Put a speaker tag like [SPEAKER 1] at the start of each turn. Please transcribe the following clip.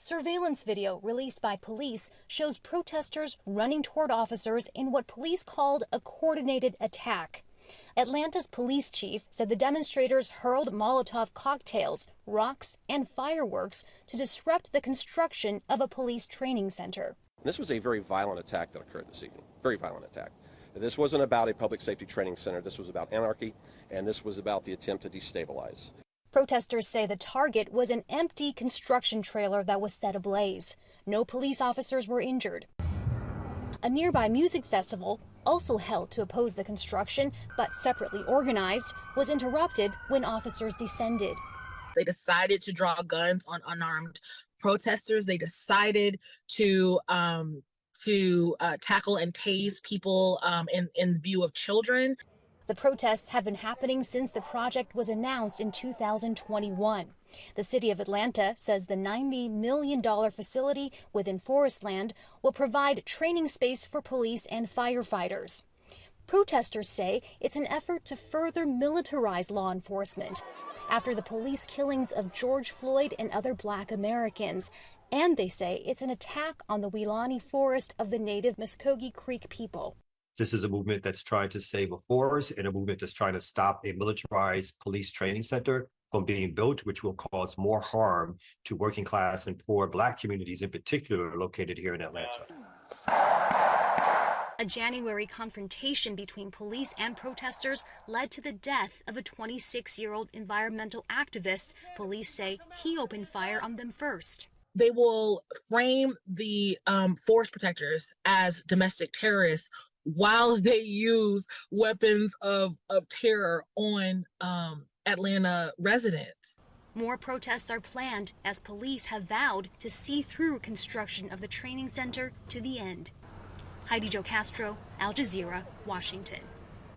[SPEAKER 1] Surveillance video released by police shows protesters running toward officers in what police called a coordinated attack. Atlanta's police chief said the demonstrators hurled Molotov cocktails, rocks, and fireworks to disrupt the construction of a police training center.
[SPEAKER 2] This was a very violent attack that occurred this evening, very violent attack. This wasn't about a public safety training center. This was about anarchy, and this was about the attempt to destabilize.
[SPEAKER 1] Protesters say the target was an empty construction trailer that was set ablaze. No police officers were injured. A nearby music festival, also held to oppose the construction but separately organized, was interrupted when officers descended.
[SPEAKER 3] They decided to draw guns on unarmed protesters. They decided to tackle and tase people in view of children.
[SPEAKER 1] The protests have been happening since the project was announced in 2021. The city of Atlanta says the $90 million facility within forest land will provide training space for police and firefighters. Protesters say it's an effort to further militarize law enforcement after the police killings of George Floyd and other Black Americans. And they say it's an attack on the Weelaunee Forest of the native Muskogee Creek people.
[SPEAKER 4] This is a movement that's trying to save a forest and a movement that's trying to stop a militarized police training center from being built, which will cause more harm to working class and poor Black communities in particular located here in Atlanta.
[SPEAKER 1] A January confrontation between police and protesters led to the death of a 26-year-old environmental activist. Police say he opened fire on them first.
[SPEAKER 3] They will frame the forest protectors as domestic terrorists while they use weapons of terror on Atlanta residents.
[SPEAKER 1] More protests are planned as police have vowed to see through construction of the training center to the end. Heidi Castro, Al Jazeera, Washington.